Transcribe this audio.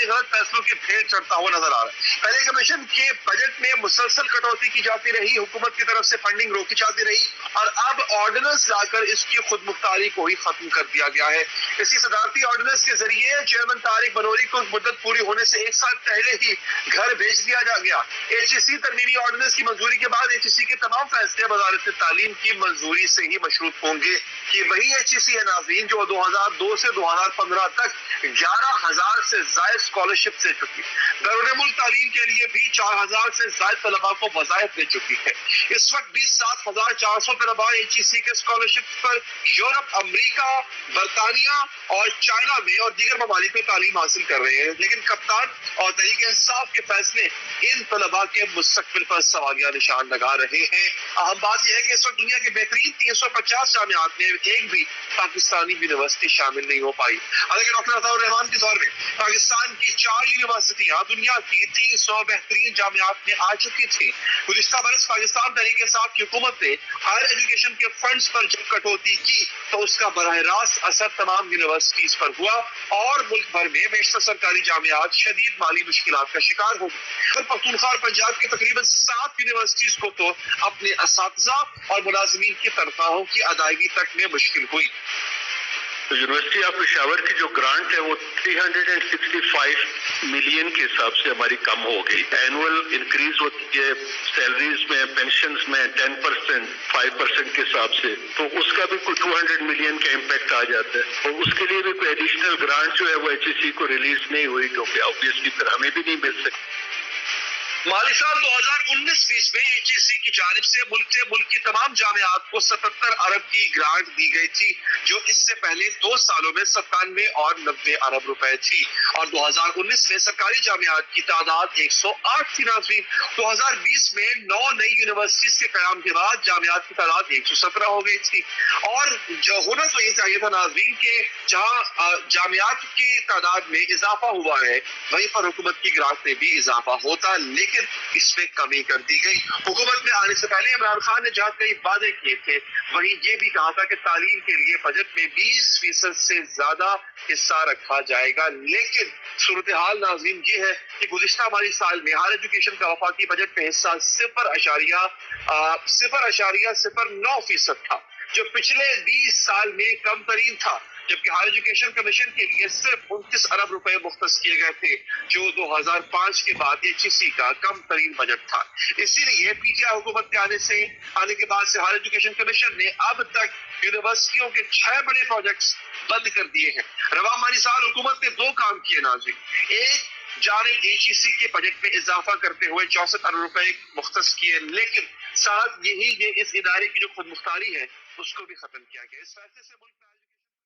सरकारी गलत फैसलों की भेंट चढ़ता हुआ नजर आ रहा है। पहले कमीशन के बजट में मुसलसल कटौती की जाती रही, हुकूमत की तरफ से फंडिंग रोकी जाती रही और अब ऑर्डिनेंस लाकर इसकी खुद मुख्तारी को ही खत्म कर दिया गया है। इसी सदारती ऑर्डिनेंस के जरिए चेयरमैन तारिक बनोरी को मुद्दत पूरी होने से 1 साल पहले ही घर भेज दिया जा गया। HEC तरमीमी ऑर्डिनेंस की मंजूरी के बाद HEC के तमाम फैसले वजारत तालीम की मंजूरी से ही मशरूत होंगे कि वही HEC है नाज़रीन जो 2002 से 2015 तक 11,000 से ज्यादा स्कॉलरशिप दे चुकी, बैरून मुल्क तालीम के लिए भी 4,000 से ज्यादा तलबा को वज़ाइफ दे चुकी है। इस वक्त भी 7,400 तलबा HEC के स्कॉलरशिप पर यूरोप, अमरीका, बरतानिया और चाइना में और दीगर ममालिक में तालीम हासिल कर रहे हैं, लेकिन कप्तान और तहरीक इंसाफ के फैसले इन तलबा के मुस्तकबिल पर सवालिया निशान लगा रहे हैं। अहम बात यह है कि इस वक्त दुनिया के बेहतरीन 350 जामियात में एक भी पाकिस्तानी यूनिवर्सिटी शामिल नहीं हो पाई। हालांकि डॉक्टर अताउर रहमान के दौर में पाकिस्तान की 4 यूनिवर्सिटियां दुनिया की 300 बेहतरीन जामियात में आ चुकी थी। गुज़िश्ता बरस पाकिस्तान तहरीक इंसाफ की हुकूमत ने हायर एजुकेशन के फंड्स पर जब कटौती की तो उसका बराह रास्त असर तमाम यूनिवर्सिटीज पर हुआ और मुल्क भर में बेशतर सरकारी जामियात शदीद माली मुश्किलात का शिकार हो गए। पख्तूनख्वा और पंजाब की तकरीबन 7 यूनिवर्सिटीज को तो अपने असातिज़ा और मुलाजिमीन की तनख्वाहों की अदायगी तक में मुश्किल हुई। तो यूनिवर्सिटी ऑफ पेशावर की जो ग्रांट है वो 365 मिलियन के हिसाब से हमारी कम हो गई। एनुअल इंक्रीज होती है सैलरीज में, पेंशन्स में 10%, 5% के हिसाब से, तो उसका भी कोई 200 मिलियन का इम्पैक्ट आ जाता है और उसके लिए भी कोई एडिशनल ग्रांट जो है वो HEC को रिलीज नहीं हुई, क्योंकि ऑब्वियसली फिर हमें भी नहीं मिल सकती। माली साल 2019-20 में HEC की जानिब से मुल्क की तमाम जामियात को 77 अरब की ग्रांट दी गई थी, जो इससे पहले 2 सालों में 97 और 90 अरब रुपए थी। और 2019 में सरकारी जामियात की तादाद 108 थी नाज़रीन। 2020 में 9 नई यूनिवर्सिटीज के कयाम के बाद जामियात की तादाद 117 हो गई थी। और जो होना तो ये चाहिए था नाज़रीन के जहाँ जामियात की तादाद में इजाफा हुआ है वहीं पर हुकूमत की ग्रांट में भी इजाफा होता, लेकिन इसमें कमी कर दी गई। हुकूमत में आने से पहले इमरान खान ने जहां कई वादे किए थे वहीं ये भी कहा था कि तालीम के लिए बजट में 20% से ज्यादा हिस्सा रखा जाएगा, लेकिन सूरत हाल नाज़रीन ये है कि गुज़िश्ता माली साल में हायर एजुकेशन का वफाकी बजट में हिस्सा 0.09% था, जो पिछले 20 साल में कम तरीन था, जबकि हायर एजुकेशन कमीशन के लिए सिर्फ 29 अरब रुपए मुख्तस किए गए थे, जो 2005 के बाद HEC का कम तरीन बजट था। इसीलिए PTI हुकूमत के आने के बाद से हायर एजुकेशन कमीशन ने अब तक यूनिवर्सिटियों के 6 बड़े प्रोजेक्ट्स बंद कर दिए हैं। रवा माली साल हुकूमत ने 2 काम किए नाज़रीन। एक जानिब HEC के बजट में इजाफा करते हुए 64 अरब रुपए मुख्तस किए, लेकिन साथ ये इस इदारे की जो खुद मुख्तारी है उसको भी खत्म किया गया। इस फैसले से मुल्क